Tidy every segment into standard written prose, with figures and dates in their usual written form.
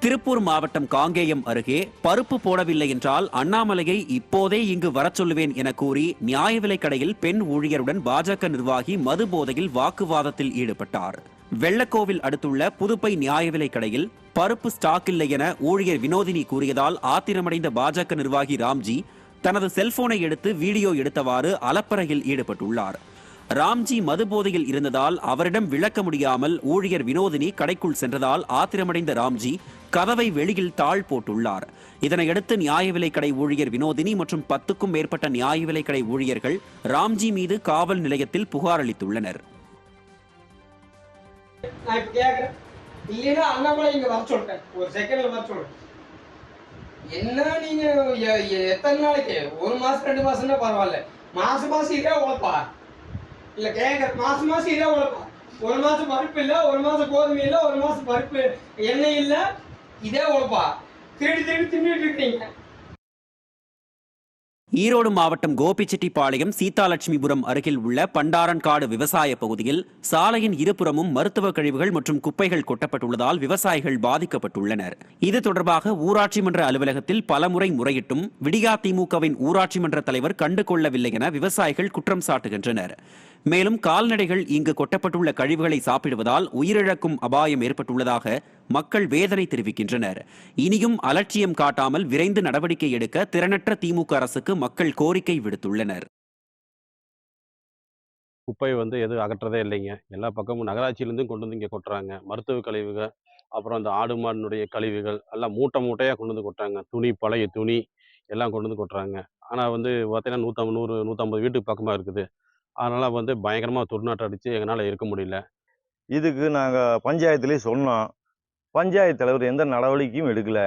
திருப்பூர் மாவட்டம் காங்கேயம் அருகே பருப்பு போடவில்லை என்றால் அண்ணாமலையை இப்போதே இங்கு வரச் சொல்லுவேன் என கூறி நியாய விலைக் கடையில் பெண் ஊழியருடன் பாஜக நிர்வாகி மது போதையில் வாக்குவாதத்தில் ஈடுபட்டார். வெள்ளக்கோவில் அடுத்துள்ள புதுப்பை நியாய விலைக் கடையில் பருப்பு ஸ்டாக் இல்லை என ஊழியர் வினோதினி கூறியதால் ஆத்திரமடைந்த பாஜக நிர்வாகி ராம்ஜி தனது செல்போனை எடுத்து வீடியோ எடுத்தவாறு அலப்பறையில் ஈடுபட்டுள்ளார். ராம்ஜி மது போதையில் இருந்ததால் அவரிடம் விளக்க முடியாமல் ஊழியர் வினோதினி கடைக்குள் சென்றதால் ஆத்திரமடைந்த ராம்ஜி கதவை வெளியில் தாழ் போட்டுள்ளார். இதனையடுத்து நியாய விலைக் கடை ஊழியர் வினோதினி மற்றும் 10க்கும் மேற்பட்ட நியாய விலைக் கடை ஊழியர்கள் ராம்ஜி மீது காவல் நிலையத்தில் புகார் அளித்துள்ளனர். என்ன நீங்க எத்தனை நாளைக்கு? ஒரு மாசம் 2 மாசம்னா பரவாயில்ல, மாசம் இதே உழைப்பா இல்ல கேட்க? மாசம் இதே உழைப்பா? ஒரு மாசம் பருப்பு இல்ல, ஒரு மாசம் கோதுமை இல்ல, ஒரு மாசம் பருப்பு எண்ணெய் இல்ல, இதே உழைப்பா? திருடி தின்னுட்டு இருக்கீங்க. ஈரோடு மாவட்டம் கோபிச்செட்டிப்பாளையம் சீதாலட்சுமிபுரம் அருகில் உள்ள பண்டாரன்காடு விவசாய பகுதியில் சாலையின் இருபுறமும் மருத்துவ கழிவுகள் மற்றும் குப்பைகள் கொட்டப்பட்டுள்ளதால் விவசாயிகள் பாதிக்கப்பட்டுள்ளனர். இது தொடர்பாக ஊராட்சி மன்ற அலுவலகத்தில் பலமுறை முறையிட்டும் விடியா திமுகவின் ஊராட்சி மன்ற தலைவர் கண்டுகொள்ளவில்லை என விவசாயிகள் குற்றம் சாட்டுகின்றனர். மேலும் கால்நடைகள் இங்கு கொட்டப்பட்டுள்ள கழிவுகளை சாப்பிடுவதால் உயிரிழக்கும் அபாயம் ஏற்பட்டுள்ளதாக மக்கள் வேதனை தெரிவிக்கின்றனர். இனியும் அலட்சியம் காட்டாமல் விரைந்து நடவடிக்கை எடுக்க திறனற்ற திமுக அரசுக்கு மக்கள் கோரிக்கை விடுத்துள்ளனர். குப்பை எதுவும் அகற்றதே இல்லைங்க. எல்லா பக்கமும் நகராட்சியிலேருந்து கொண்டு வந்து இங்கே கொட்டுறாங்க. மருத்துவ கழிவுகள், அப்புறம் அந்த ஆடு மாடினுடைய கழிவுகள் எல்லாம் மூட்டையாக கொண்டு வந்து கொட்டுறாங்க. துணி, பழைய துணி எல்லாம் கொண்டு வந்து கொட்டுறாங்க. ஆனால் பார்த்தீங்கன்னா 150 வீட்டுக்கு பக்கமாக இருக்குது. அதனால் பயங்கரமாக துர்நாற்றம் அடித்து எங்களால் இருக்க முடியல. இதுக்கு நாங்கள் பஞ்சாயத்துலேயே சொன்னோம். பஞ்சாயத்து தலைவர் எந்த நடவடிக்கையும் எடுக்கல.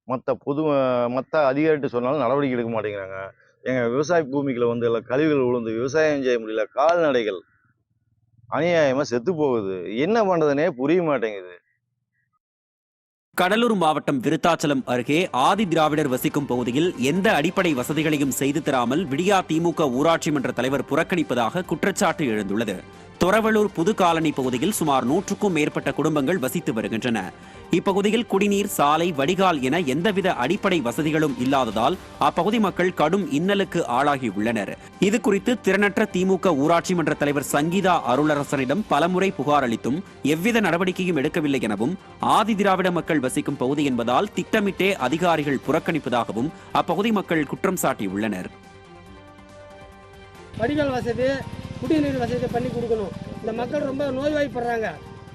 மற்ற அதிகாரிகிட்ட சொன்னாலும் நடவடிக்கை எடுக்க மாட்டேங்கிறாங்க. எங்கள் விவசாய பூமிகளை எல்லாம் கழிவுகள் விழுந்து விவசாயம் செய்ய முடியல. கால்நடைகள் அநியாயமாக செத்து போகுது. என்ன பண்ணுறதுனே புரிய மாட்டேங்குது. கடலூர் மாவட்டம் விருத்தாச்சலம் அருகே ஆதி திராவிடர் வசிக்கும் பகுதியில் எந்த அடிப்படை வசதிகளையும் செய்து தராமல் விடியா திமுக ஊராட்சி மன்ற தலைவர் புறக்கணிப்பதாக குற்றச்சாட்டு எழுந்துள்ளது. தொரவலூர் புது காலனி பகுதியில் சுமார் 100க்கும் மேற்பட்ட குடும்பங்கள் வசித்து வருகின்றன. இப்பகுதியில் குடிநீர், சாலை, வடிகால் என எந்தவித அடிப்படை வசதிகளும் இல்லாததால் அப்பகுதி மக்கள் கடும் இன்னலுக்கு ஆளாகியுள்ளனர். இது குறித்து திறனற்ற திமுக ஊராட்சி மன்ற தலைவர் சங்கீதா அருளரசனிடம் பலமுறை புகார் அளித்தும் எவ்வித நடவடிக்கையும் எடுக்கவில்லை எனவும், ஆதி திராவிட மக்கள் வசிக்கும் பகுதி என்பதால் திட்டமிட்டே அதிகாரிகள் புறக்கணிப்பதாகவும் அப்பகுதி மக்கள் குற்றம் சாட்டியுள்ளனர். வடிகால் வசதி, குடிநீர் வசதி பண்ணி கொடுக்கணும். இந்த மக்கள் ரொம்ப நோய்வாய்ப்படுறாங்க.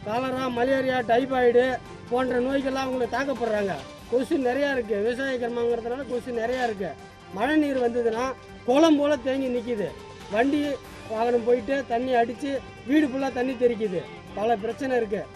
காலரா, மலேரியா, டைபாய்டு போன்ற நோய்கள்லாம் அவங்களுக்கு தாக்கப்படுறாங்க. கொசு நிறையா இருக்குது. விவசாய கிராமங்கிறதுனால கொசு நிறையா இருக்குது. மழை நீர் வந்ததுன்னா குளம் போல் தேங்கி நிற்கிது. வண்டி வாகனம் போயிட்டு தண்ணி அடித்து வீடு ஃபுல்லாக தண்ணி தெறிக்குது. பல பிரச்சனை இருக்குது.